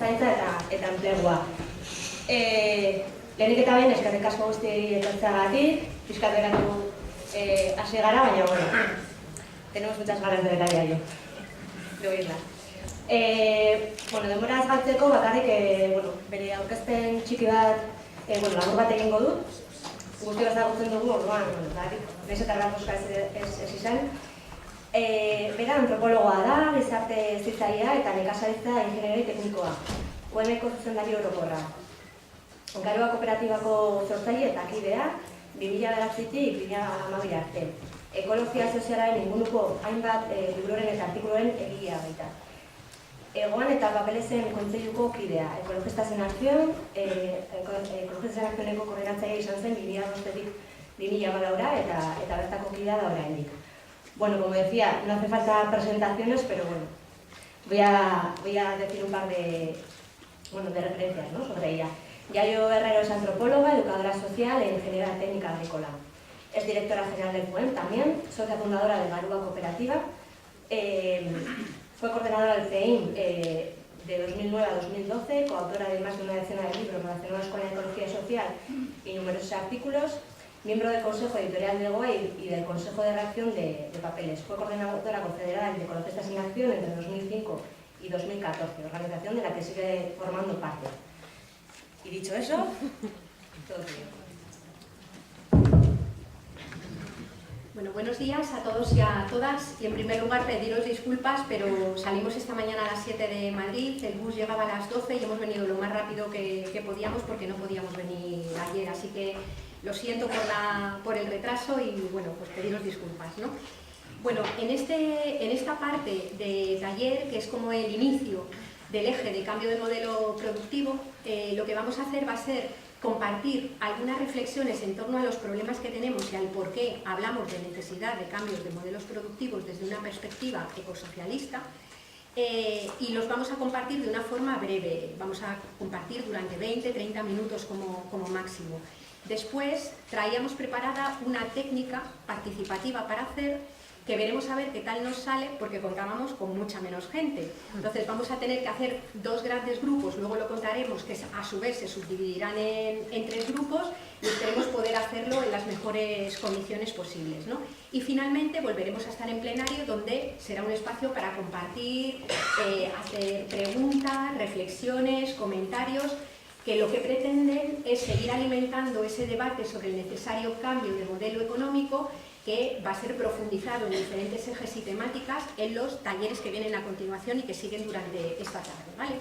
zaintza eta enplegua. Lehenik eta behin, eskerrik asko guztiei etortzeagatik, pixkat beratu hasi gara, baina, bueno, tenemos muchas ganas de ver a Yayo, de oírla. Bueno, denbora ez galtzeko, bakarrik, bere aurkezpen txiki bat, labur bat egingo dut, guzti ezagutzen dugu, orduan, nahiz eta errakoska ez izan. Bera antropologoa da, gizarte hezitzailea eta nekazaritza ingeniari teknikoa, UEM-ko zuzendari orokorra. Garua kooperatibako sortzaile eta kidea 2009-tik 2012 arte. Ekologia sozialaren inguruko hainbat libroren eta artikuloren egilea baita. Egoan eta Papelezen kontseiluko kidea. Ekologistas en Acción, Ekologistas en Accióneko koordinatzailea izan zen 2012-tik 2014 eta bertako kidea da oraindik. Bueno, como decía, no hace falta presentaciones, pero bueno, voy a decir un par de referencias, ¿no?, sobre ella. Yayo Herrero es antropóloga, educadora social e ingeniera técnica agrícola. Es directora general del UEM también, socia fundadora de Garúa Cooperativa. Fue coordinadora del CEIM de 2009 a 2012, coautora de más de una decena de libros relacionados con la ecología social y numerosos artículos. Miembro del Consejo Editorial de GOE y del Consejo de Redacción de Papeles. Fue coordinadora confederal de Ecologistas en Acción entre 2005 y 2014, organización de la que sigue formando parte. Y dicho eso, todo bien. Bueno, buenos días a todos y a todas. Y en primer lugar pediros disculpas, pero salimos esta mañana a las 7 de Madrid, el bus llegaba a las 12 y hemos venido lo más rápido que podíamos porque no podíamos venir ayer. Así que lo siento por el retraso y bueno, pues pediros disculpas, ¿no? Bueno, en esta parte de taller, que es como el inicio del eje de cambio de modelo productivo, lo que vamos a hacer va a ser compartir algunas reflexiones en torno a los problemas que tenemos y al por qué hablamos de necesidad de cambios de modelos productivos desde una perspectiva ecosocialista, y los vamos a compartir de una forma breve. Vamos a compartir durante 20-30 minutos como máximo. Después traíamos preparada una técnica participativa para hacer, que veremos a ver qué tal nos sale, porque contábamos con mucha menos gente. Entonces vamos a tener que hacer dos grandes grupos, luego lo contaremos, que a su vez se subdividirán en tres grupos y esperemos poder hacerlo en las mejores condiciones posibles, ¿no? Y finalmente volveremos a estar en plenario, donde será un espacio para compartir, hacer preguntas, reflexiones, comentarios, que lo que pretenden es seguir alimentando ese debate sobre el necesario cambio de modelo económico, que va a ser profundizado en diferentes ejes y temáticas en los talleres que vienen a continuación y que siguen durante esta tarde, ¿vale?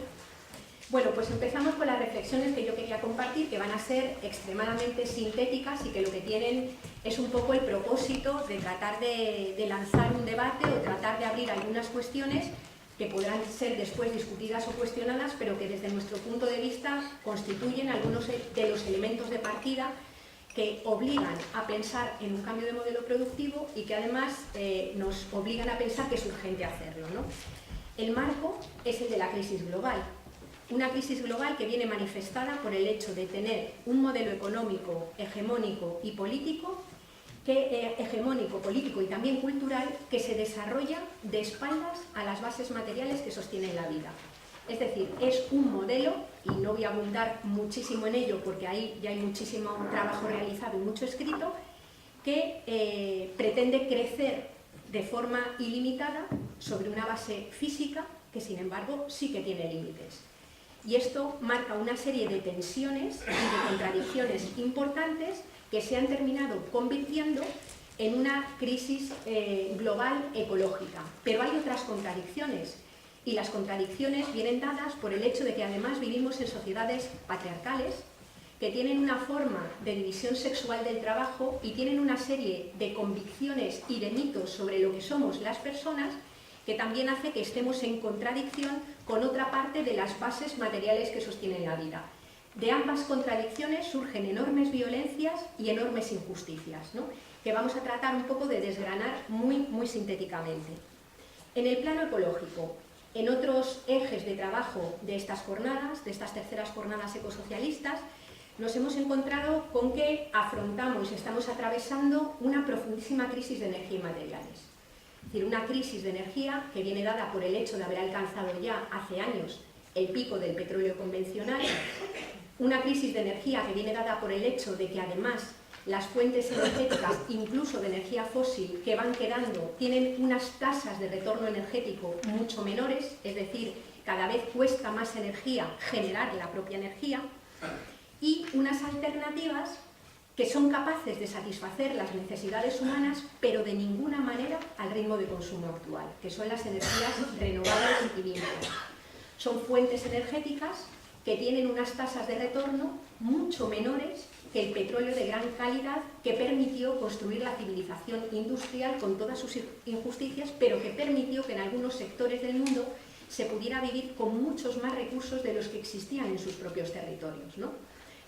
Bueno, pues empezamos con las reflexiones que yo quería compartir, que van a ser extremadamente sintéticas y que lo que tienen es un poco el propósito de tratar de lanzar un debate o tratar de abrir algunas cuestiones que podrán ser después discutidas o cuestionadas, pero que desde nuestro punto de vista constituyen algunos de los elementos de partida que obligan a pensar en un cambio de modelo productivo y que además nos obligan a pensar que es urgente hacerlo, ¿no? El marco es el de la crisis global. Una crisis global que viene manifestada por el hecho de tener un modelo económico hegemónico y político, hegemónico, político y también cultural, que se desarrolla de espaldas a las bases materiales que sostienen la vida. Es decir, es un modelo, y no voy a abundar muchísimo en ello porque ahí ya hay muchísimo trabajo realizado y mucho escrito, que pretende crecer de forma ilimitada sobre una base física que, sin embargo, sí que tiene límites. Y esto marca una serie de tensiones y de contradicciones importantes que se han terminado convirtiendo en una crisis global ecológica. Pero hay otras contradicciones. Y las contradicciones vienen dadas por el hecho de que además vivimos en sociedades patriarcales que tienen una forma de división sexual del trabajo y tienen una serie de convicciones y de mitos sobre lo que somos las personas, que también hace que estemos en contradicción con otra parte de las bases materiales que sostienen la vida. De ambas contradicciones surgen enormes violencias y enormes injusticias, ¿no?, que vamos a tratar un poco de desgranar muy sintéticamente. En el plano ecológico, en otros ejes de trabajo de estas jornadas, de estas terceras jornadas ecosocialistas, nos hemos encontrado con que afrontamos, estamos atravesando una profundísima crisis de energía y materiales. Es decir, una crisis de energía que viene dada por el hecho de haber alcanzado ya hace años el pico del petróleo convencional, una crisis de energía que viene dada por el hecho de que además las fuentes energéticas, incluso de energía fósil, que van quedando, tienen unas tasas de retorno energético mucho menores, es decir, cada vez cuesta más energía generar la propia energía, y unas alternativas que son capaces de satisfacer las necesidades humanas, pero de ninguna manera al ritmo de consumo actual, que son las energías renovables y limpias. Son fuentes energéticas que tienen unas tasas de retorno mucho menores que el petróleo de gran calidad que permitió construir la civilización industrial con todas sus injusticias, pero que permitió que en algunos sectores del mundo se pudiera vivir con muchos más recursos de los que existían en sus propios territorios, ¿no?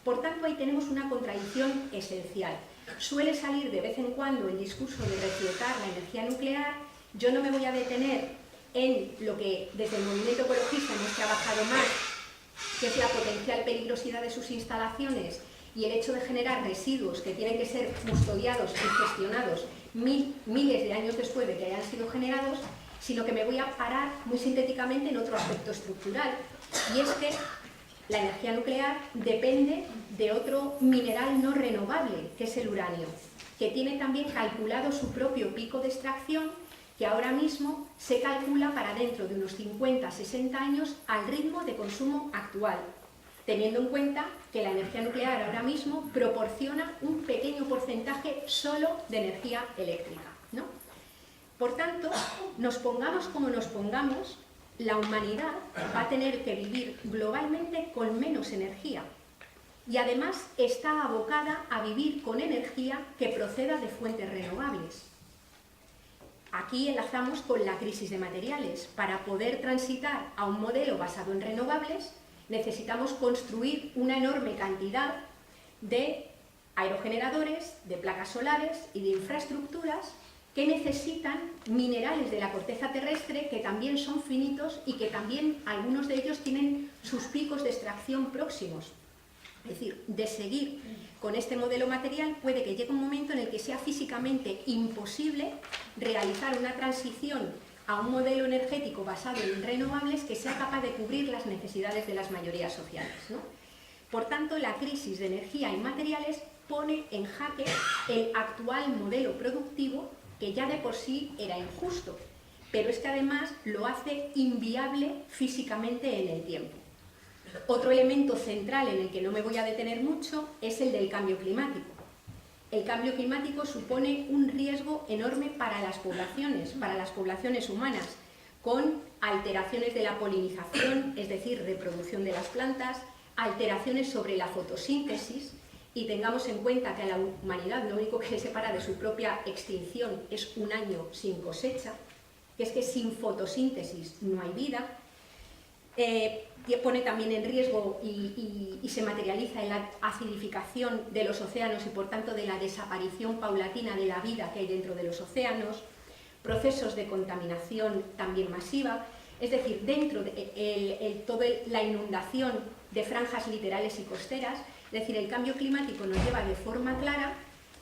Por tanto, ahí tenemos una contradicción esencial. Suele salir de vez en cuando el discurso de reflotar la energía nuclear. Yo no me voy a detener en lo que desde el movimiento ecologista hemos trabajado más, que es la potencial peligrosidad de sus instalaciones y el hecho de generar residuos que tienen que ser custodiados y gestionados miles de años después de que hayan sido generados, sino que me voy a parar muy sintéticamente en otro aspecto estructural, y es que la energía nuclear depende de otro mineral no renovable, que es el uranio, que tiene también calculado su propio pico de extracción, que ahora mismo se calcula para dentro de unos 50-60 años al ritmo de consumo actual, teniendo en cuenta que la energía nuclear ahora mismo proporciona un pequeño porcentaje solo de energía eléctrica, ¿no? Por tanto, nos pongamos como nos pongamos, la humanidad va a tener que vivir globalmente con menos energía y además está abocada a vivir con energía que proceda de fuentes renovables. Aquí enlazamos con la crisis de materiales. Para poder transitar a un modelo basado en renovables, necesitamos construir una enorme cantidad de aerogeneradores, de placas solares y de infraestructuras que necesitan minerales de la corteza terrestre que también son finitos y que también algunos de ellos tienen sus picos de extracción próximos. Es decir, de seguir con este modelo material puede que llegue un momento en el que sea físicamente imposible realizar una transición a un modelo energético basado en renovables que sea capaz de cubrir las necesidades de las mayorías sociales, ¿no? Por tanto, la crisis de energía y materiales pone en jaque el actual modelo productivo, que ya de por sí era injusto, pero es que además lo hace inviable físicamente en el tiempo. Otro elemento central en el que no me voy a detener mucho es el del cambio climático. El cambio climático supone un riesgo enorme para las poblaciones humanas, con alteraciones de la polinización, es decir, reproducción de las plantas, alteraciones sobre la fotosíntesis, y tengamos en cuenta que a la humanidad lo único que le separa de su propia extinción es un año sin cosecha, que es que sin fotosíntesis no hay vida. Pone también en riesgo y se materializa en la acidificación de los océanos y por tanto de la desaparición paulatina de la vida que hay dentro de los océanos, procesos de contaminación también masiva, es decir, dentro de toda la inundación de franjas litorales y costeras. Es decir, el cambio climático nos lleva de forma clara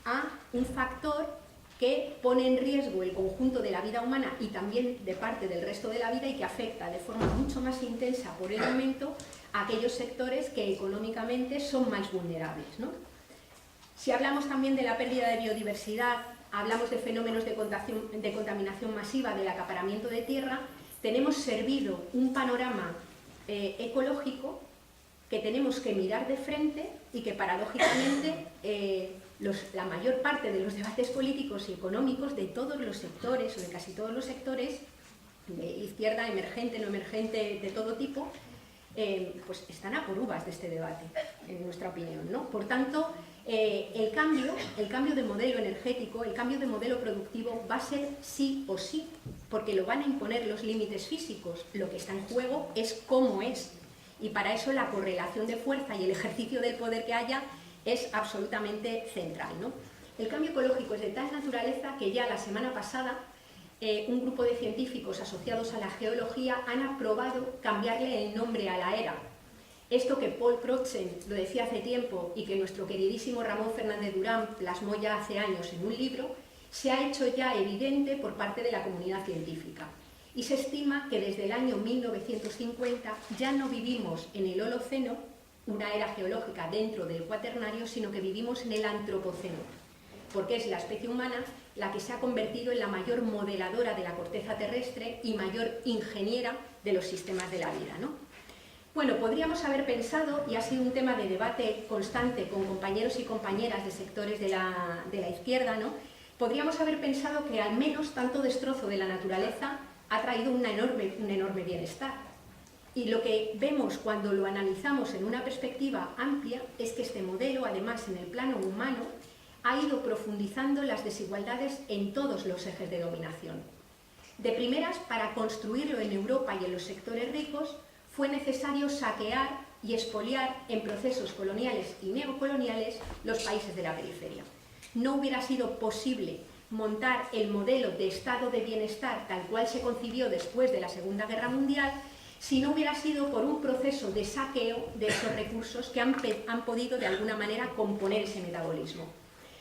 a un factor que pone en riesgo el conjunto de la vida humana y también de parte del resto de la vida y que afecta de forma mucho más intensa por el momento a aquellos sectores que económicamente son más vulnerables, ¿no? Si hablamos también de la pérdida de biodiversidad, hablamos de fenómenos de contaminación masiva, del acaparamiento de tierra, tenemos servido un panorama ecológico que tenemos que mirar de frente y que paradójicamente la mayor parte de los debates políticos y económicos de todos los sectores o de casi todos los sectores, de izquierda, emergente, no emergente, de todo tipo, pues están a por uvas de este debate, en nuestra opinión, ¿no? Por tanto, el cambio de modelo energético, el cambio de modelo productivo va a ser sí o sí, porque lo van a imponer los límites físicos. Lo que está en juego es cómo es. Y para eso la correlación de fuerza y el ejercicio del poder que haya es absolutamente central, ¿no? El cambio ecológico es de tal naturaleza que ya la semana pasada un grupo de científicos asociados a la geología han aprobado cambiarle el nombre a la era. Esto que Paul Crutzen lo decía hace tiempo y que nuestro queridísimo Ramón Fernández Durán plasmó ya hace años en un libro, se ha hecho ya evidente por parte de la comunidad científica. y se estima que desde el año 1950 ya no vivimos en el Holoceno, una era geológica dentro del Cuaternario, sino que vivimos en el Antropoceno, porque es la especie humana la que se ha convertido en la mayor modeladora de la corteza terrestre y mayor ingeniera de los sistemas de la vida, ¿no? Bueno, podríamos haber pensado, y ha sido un tema de debate constante con compañeros y compañeras de sectores de la izquierda, ¿no? Podríamos haber pensado que al menos tanto destrozo de la naturaleza ha traído un enorme bienestar. Y lo que vemos cuando lo analizamos en una perspectiva amplia es que este modelo, además en el plano humano, ha ido profundizando las desigualdades en todos los ejes de dominación. De primeras, para construirlo en Europa y en los sectores ricos, fue necesario saquear y expoliar en procesos coloniales y neocoloniales los países de la periferia. No hubiera sido posible montar el modelo de estado de bienestar tal cual se concibió después de la Segunda Guerra Mundial si no hubiera sido por un proceso de saqueo de esos recursos que han podido de alguna manera componer ese metabolismo.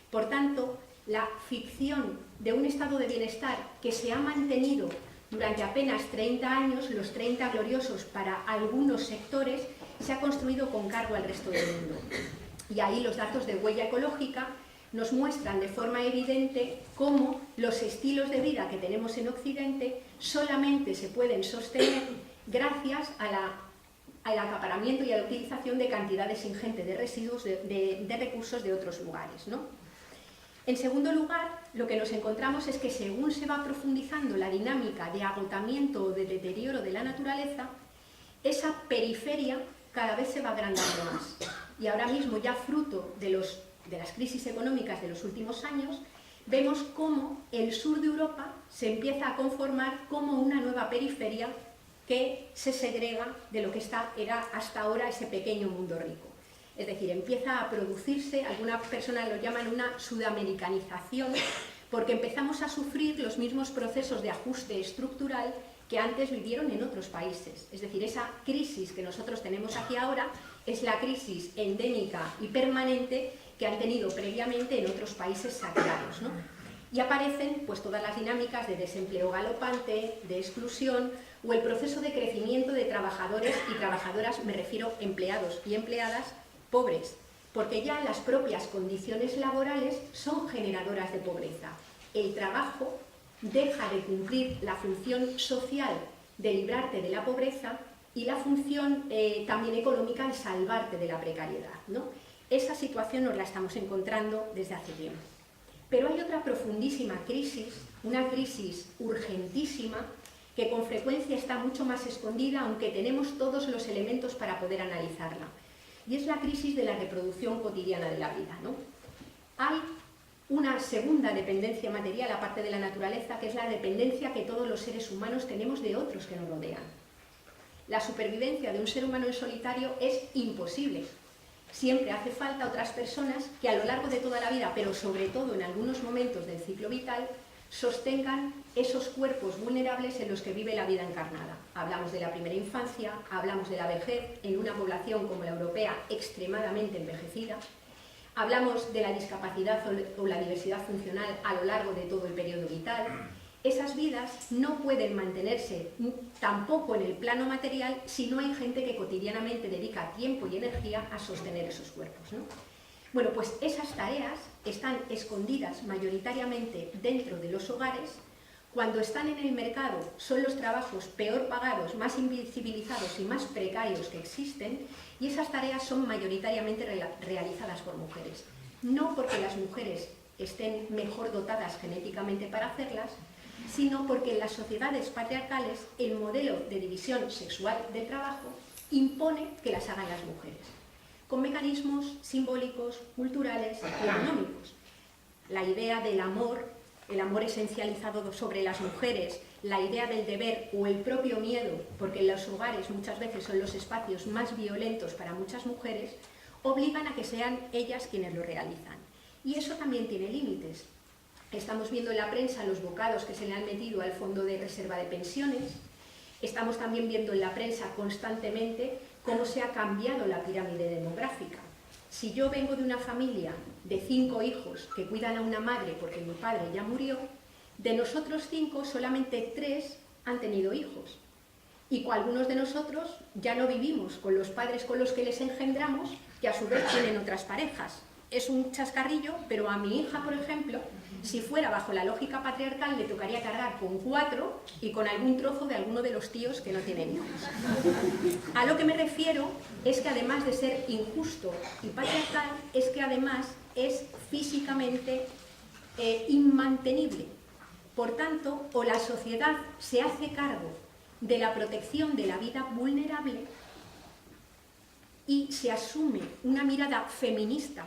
Por tanto, la ficción de un estado de bienestar que se ha mantenido durante apenas 30 años, los 30 gloriosos para algunos sectores, se ha construido con cargo al resto del mundo. Y ahí los datos de huella ecológica nos muestran de forma evidente cómo los estilos de vida que tenemos en Occidente solamente se pueden sostener gracias al acaparamiento y a la utilización de cantidades ingentes de residuos, de recursos de otros lugares, ¿no? En segundo lugar, lo que nos encontramos es que según se va profundizando la dinámica de agotamiento o de deterioro de la naturaleza, esa periferia cada vez se va agrandando más. Y ahora mismo, ya fruto de las crisis económicas de los últimos años, vemos cómo el sur de Europa se empieza a conformar como una nueva periferia que se segrega de lo que era hasta ahora ese pequeño mundo rico. Es decir, empieza a producirse, algunas personas lo llaman una sudamericanización, porque empezamos a sufrir los mismos procesos de ajuste estructural que antes vivieron en otros países. Es decir, esa crisis que nosotros tenemos aquí ahora es la crisis endémica y permanente que han tenido previamente en otros países saqueados, ¿no? Y aparecen pues todas las dinámicas de desempleo galopante, de exclusión o el proceso de crecimiento de trabajadores y trabajadoras, me refiero empleados y empleadas, pobres, porque ya las propias condiciones laborales son generadoras de pobreza. El trabajo deja de cumplir la función social de librarte de la pobreza y la función también económica de salvarte de la precariedad, ¿no? Esa situación nos la estamos encontrando desde hace tiempo. Pero hay otra profundísima crisis, una crisis urgentísima, que con frecuencia está mucho más escondida, aunque tenemos todos los elementos para poder analizarla. Y es la crisis de la reproducción cotidiana de la vida, ¿no? Hay una segunda dependencia material, aparte de la naturaleza, que es la dependencia que todos los seres humanos tenemos de otros que nos rodean. La supervivencia de un ser humano en solitario es imposible. Siempre hace falta otras personas que a lo largo de toda la vida, pero sobre todo en algunos momentos del ciclo vital, sostengan esos cuerpos vulnerables en los que vive la vida encarnada. Hablamos de la primera infancia, hablamos de la vejez en una población como la europea extremadamente envejecida, hablamos de la discapacidad o la diversidad funcional a lo largo de todo el periodo vital. Esas vidas no pueden mantenerse tampoco en el plano material si no hay gente que cotidianamente dedica tiempo y energía a sostener esos cuerpos, ¿no? Bueno, pues esas tareas están escondidas mayoritariamente dentro de los hogares. Cuando están en el mercado son los trabajos peor pagados, más invisibilizados y más precarios que existen, y esas tareas son mayoritariamente realizadas por mujeres. No porque las mujeres estén mejor dotadas genéticamente para hacerlas, sino porque en las sociedades patriarcales el modelo de división sexual del trabajo impone que las hagan las mujeres, con mecanismos simbólicos, culturales y económicos. La idea del amor, el amor esencializado sobre las mujeres, la idea del deber o el propio miedo, porque en los hogares muchas veces son los espacios más violentos para muchas mujeres, obligan a que sean ellas quienes lo realizan. Y eso también tiene límites. Estamos viendo en la prensa los bocados que se le han metido al Fondo de Reserva de Pensiones. Estamos también viendo en la prensa constantemente cómo se ha cambiado la pirámide demográfica. Si yo vengo de una familia de 5 hijos que cuidan a una madre porque mi padre ya murió, de nosotros 5 solamente 3 han tenido hijos. Y algunos de nosotros ya no vivimos con los padres con los que les engendramos, que a su vez tienen otras parejas. Es un chascarrillo, pero a mi hija, por ejemplo, si fuera bajo la lógica patriarcal, le tocaría cargar con 4 y con algún trozo de alguno de los tíos que no tienen hijos. A lo que me refiero es que además de ser injusto y patriarcal, es que además es físicamente inmantenible. Por tanto, o la sociedad se hace cargo de la protección de la vida vulnerable y se asume una mirada feminista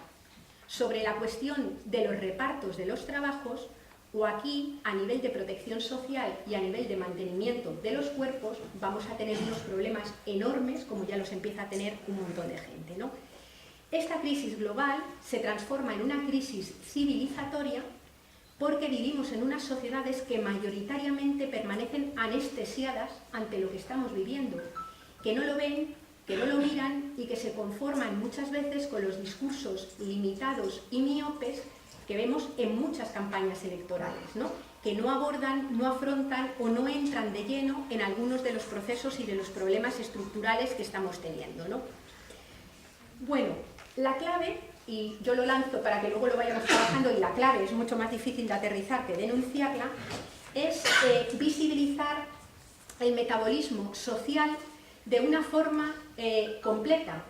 sobre la cuestión de los repartos de los trabajos, o aquí, a nivel de protección social y a nivel de mantenimiento de los cuerpos, vamos a tener unos problemas enormes, como ya los empieza a tener un montón de gente, ¿no? Esta crisis global se transforma en una crisis civilizatoria porque vivimos en unas sociedades que mayoritariamente permanecen anestesiadas ante lo que estamos viviendo, que no lo ven, que no lo miran y que se conforman muchas veces con los discursos limitados y miopes que vemos en muchas campañas electorales, ¿no? Que no abordan, no afrontan o no entran de lleno en algunos de los procesos y de los problemas estructurales que estamos teniendo, ¿no? Bueno, la clave, y yo lo lanzo para que luego lo vayamos trabajando, y la clave es mucho más difícil de aterrizar que denunciarla, es visibilizar el metabolismo social de una forma completa.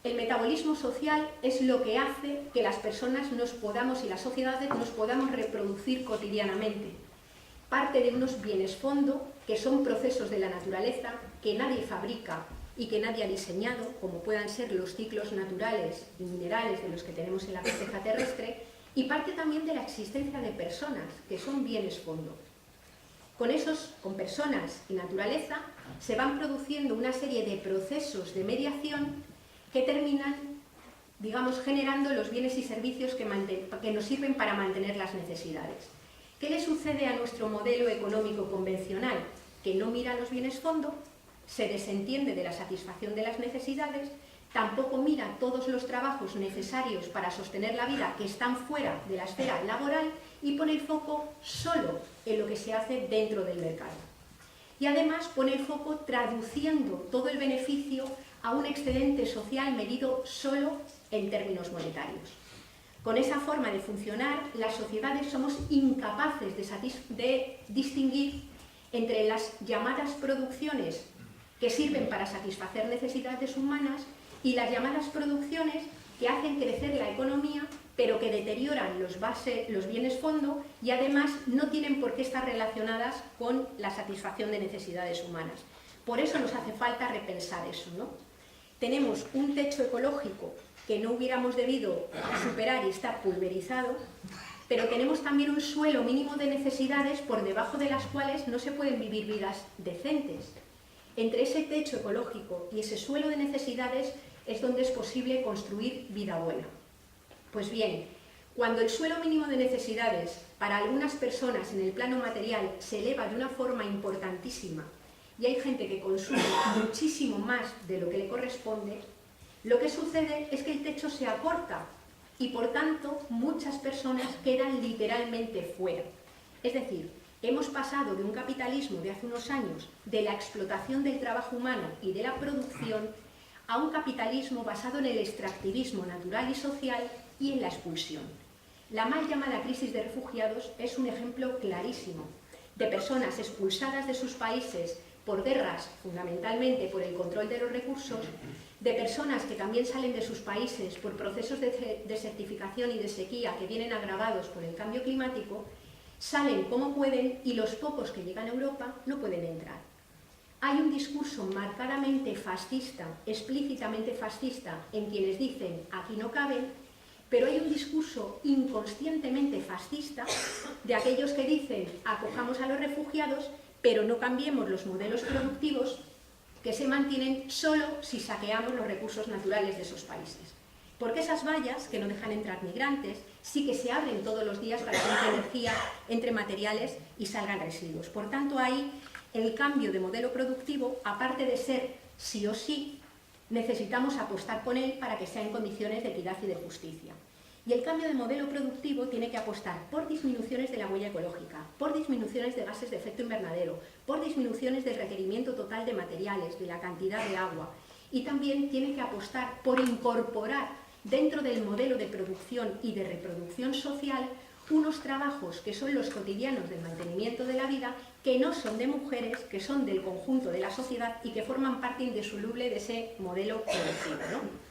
El metabolismo social es lo que hace que las personas nos podamos, y las sociedades nos podamos reproducir cotidianamente. Parte de unos bienes fondo, que son procesos de la naturaleza, que nadie fabrica y que nadie ha diseñado, como puedan ser los ciclos naturales y minerales de los que tenemos en la corteza terrestre, y parte también de la existencia de personas, que son bienes fondo. Con personas y naturaleza se van produciendo una serie de procesos de mediación que terminan, digamos, generando los bienes y servicios que nos sirven para mantener las necesidades. ¿Qué le sucede a nuestro modelo económico convencional? Que no mira los bienes fondo, se desentiende de la satisfacción de las necesidades, tampoco mira todos los trabajos necesarios para sostener la vida que están fuera de la esfera laboral y pone el foco solo en lo que se hace dentro del mercado. Y además pone el foco traduciendo todo el beneficio a un excedente social medido solo en términos monetarios. Con esa forma de funcionar, las sociedades somos incapaces de distinguir entre las llamadas producciones que sirven para satisfacer necesidades humanas y las llamadas producciones que hacen crecer la economía, pero que deterioran los bienes fondo y además no tienen por qué estar relacionadas con la satisfacción de necesidades humanas. Por eso nos hace falta repensar eso, ¿no? Tenemos un techo ecológico que no hubiéramos debido superar y está pulverizado, pero tenemos también un suelo mínimo de necesidades por debajo de las cuales no se pueden vivir vidas decentes. Entre ese techo ecológico y ese suelo de necesidades es donde es posible construir vida buena. Pues bien, cuando el suelo mínimo de necesidades para algunas personas en el plano material se eleva de una forma importantísima y hay gente que consume muchísimo más de lo que le corresponde, lo que sucede es que el techo se acorta y por tanto muchas personas quedan literalmente fuera. Es decir, hemos pasado de un capitalismo de hace unos años, de la explotación del trabajo humano y de la producción, a un capitalismo basado en el extractivismo natural y social y en la expulsión. La mal llamada crisis de refugiados es un ejemplo clarísimo de personas expulsadas de sus países por guerras, fundamentalmente por el control de los recursos, de personas que también salen de sus países por procesos de desertificación y de sequía que vienen agravados por el cambio climático, salen como pueden y los pocos que llegan a Europa no pueden entrar. Hay un discurso marcadamente fascista, explícitamente fascista, en quienes dicen aquí no caben, pero hay un discurso inconscientemente fascista de aquellos que dicen acojamos a los refugiados, pero no cambiemos los modelos productivos que se mantienen solo si saqueamos los recursos naturales de esos países. Porque esas vallas que no dejan entrar migrantes sí que se abren todos los días para que entre energía, entre materiales y salgan residuos. Por tanto, ahí el cambio de modelo productivo, aparte de ser sí o sí, necesitamos apostar por él para que sea en condiciones de equidad y de justicia. Y el cambio de modelo productivo tiene que apostar por disminuciones de la huella ecológica, por disminuciones de gases de efecto invernadero, por disminuciones del requerimiento total de materiales, de la cantidad de agua. Y también tiene que apostar por incorporar dentro del modelo de producción y de reproducción social unos trabajos que son los cotidianos del mantenimiento de la vida, que no son de mujeres, que son del conjunto de la sociedad y que forman parte indisoluble de ese modelo productivo, ¿no?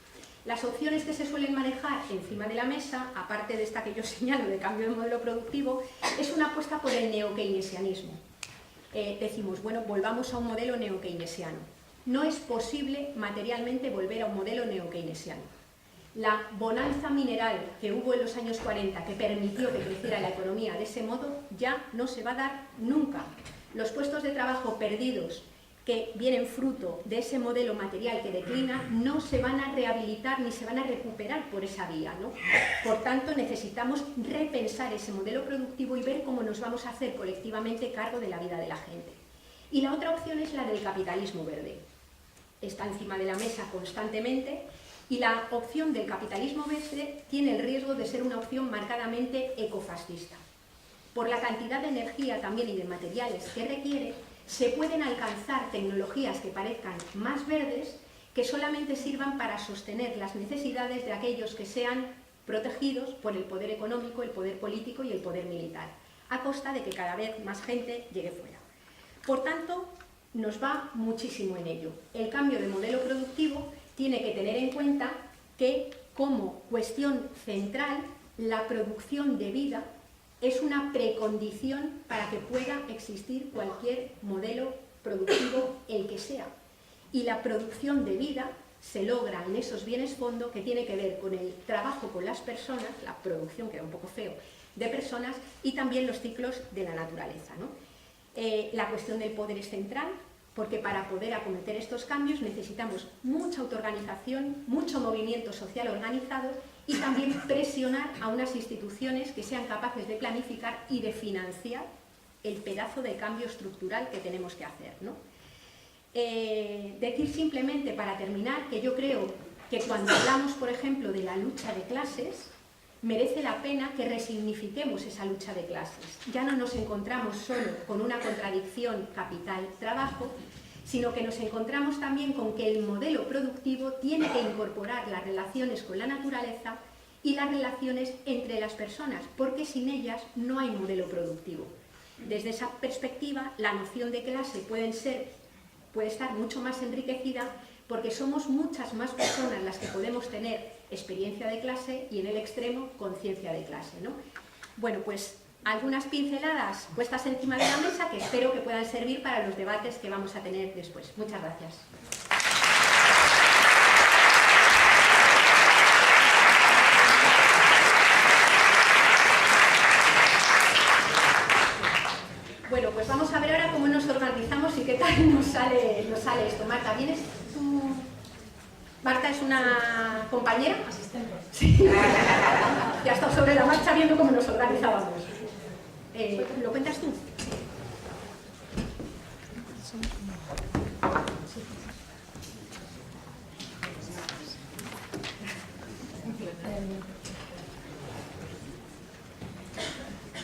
Las opciones que se suelen manejar encima de la mesa, aparte de esta que yo señalo de cambio de modelo productivo, es una apuesta por el neokeynesianismo. Decimos, bueno, volvamos a un modelo neokeynesiano. No es posible materialmente volver a un modelo neokeynesiano. La bonanza mineral que hubo en los años 40, que permitió que creciera la economía de ese modo, ya no se va a dar nunca. Los puestos de trabajo perdidos que vienen fruto de ese modelo material que declina, no se van a rehabilitar ni se van a recuperar por esa vía, ¿no? Por tanto, necesitamos repensar ese modelo productivo y ver cómo nos vamos a hacer colectivamente cargo de la vida de la gente. Y la otra opción es la del capitalismo verde. Está encima de la mesa constantemente y la opción del capitalismo verde tiene el riesgo de ser una opción marcadamente ecofascista. Por la cantidad de energía también y de materiales que requiere, se pueden alcanzar tecnologías que parezcan más verdes, que solamente sirvan para sostener las necesidades de aquellos que sean protegidos por el poder económico, el poder político y el poder militar, a costa de que cada vez más gente llegue fuera. Por tanto, nos va muchísimo en ello. El cambio de modelo productivo tiene que tener en cuenta que, como cuestión central, la producción de vida es una precondición para que pueda existir cualquier modelo productivo, el que sea. Y la producción de vida se logra en esos bienes fondo que tiene que ver con el trabajo con las personas, la producción, queda un poco feo, de personas, y también los ciclos de la naturaleza, ¿no? La cuestión del poder es central, porque para poder acometer estos cambios necesitamos mucha autoorganización, mucho movimiento social organizado y también presionar a unas instituciones que sean capaces de planificar y de financiar el pedazo de cambio estructural que tenemos que hacer, ¿no? Decir simplemente, para terminar, que yo creo que cuando hablamos, por ejemplo, de la lucha de clases, merece la pena que resignifiquemos esa lucha de clases. Ya no nos encontramos solo con una contradicción capital-trabajo, sino que nos encontramos también con que el modelo productivo tiene que incorporar las relaciones con la naturaleza y las relaciones entre las personas, porque sin ellas no hay modelo productivo. Desde esa perspectiva, la noción de clase puede estar mucho más enriquecida, porque somos muchas más personas las que podemos tener experiencia de clase y en el extremo conciencia de clase, ¿no? Bueno, pues algunas pinceladas puestas encima de la mesa que espero que puedan servir para los debates que vamos a tener después. Muchas gracias. Bueno, pues vamos a ver ahora cómo nos organizamos y qué tal nos sale esto. Marta, ¿vienes tú? Marta es una compañera. Asistente. Sí. Ya está sobre la marcha viendo cómo nos organizábamos. ¿Lo cuentas tú?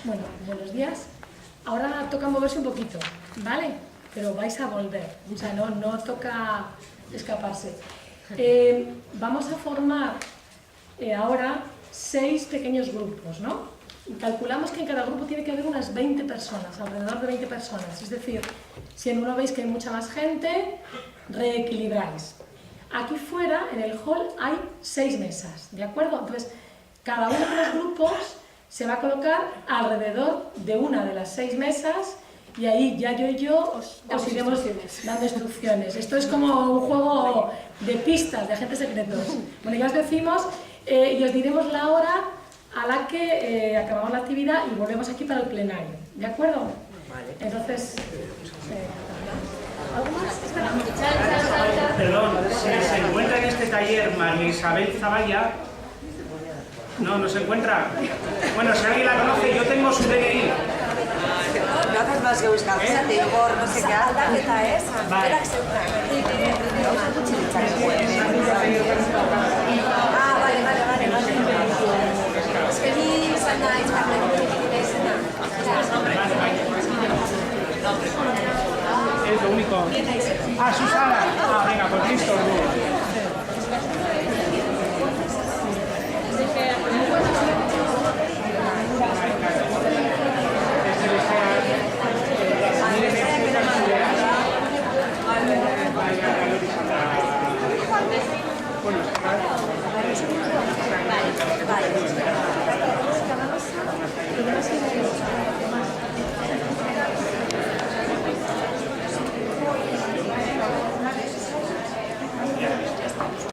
Bueno, buenos días. Ahora toca moverse un poquito, ¿vale? Pero vais a volver, o sea, no toca escaparse. Vamos a formar ahora 6 pequeños grupos, ¿no? Calculamos que en cada grupo tiene que haber unas 20 personas, alrededor de 20 personas. Es decir, si en uno veis que hay mucha más gente, reequilibráis. Aquí fuera, en el hall, hay 6 mesas, ¿de acuerdo? Entonces, cada uno de los grupos se va a colocar alrededor de una de las 6 mesas y ahí ya yo y yo os iremos dando instrucciones. Esto es como un juego de pistas, de agentes secretos. Bueno, ya os decimos y os diremos la hora a la que acabamos la actividad y volvemos aquí para el plenario. ¿De acuerdo? Vale. Entonces, ¿algo más? Perdón, si se encuentra en este taller María Isabel Zavalla. No se encuentra. Bueno, si alguien la conoce, yo tengo su DNI. No haces más que buscar por no sé qué tarjeta es. Vale. Ah, vale. Vale.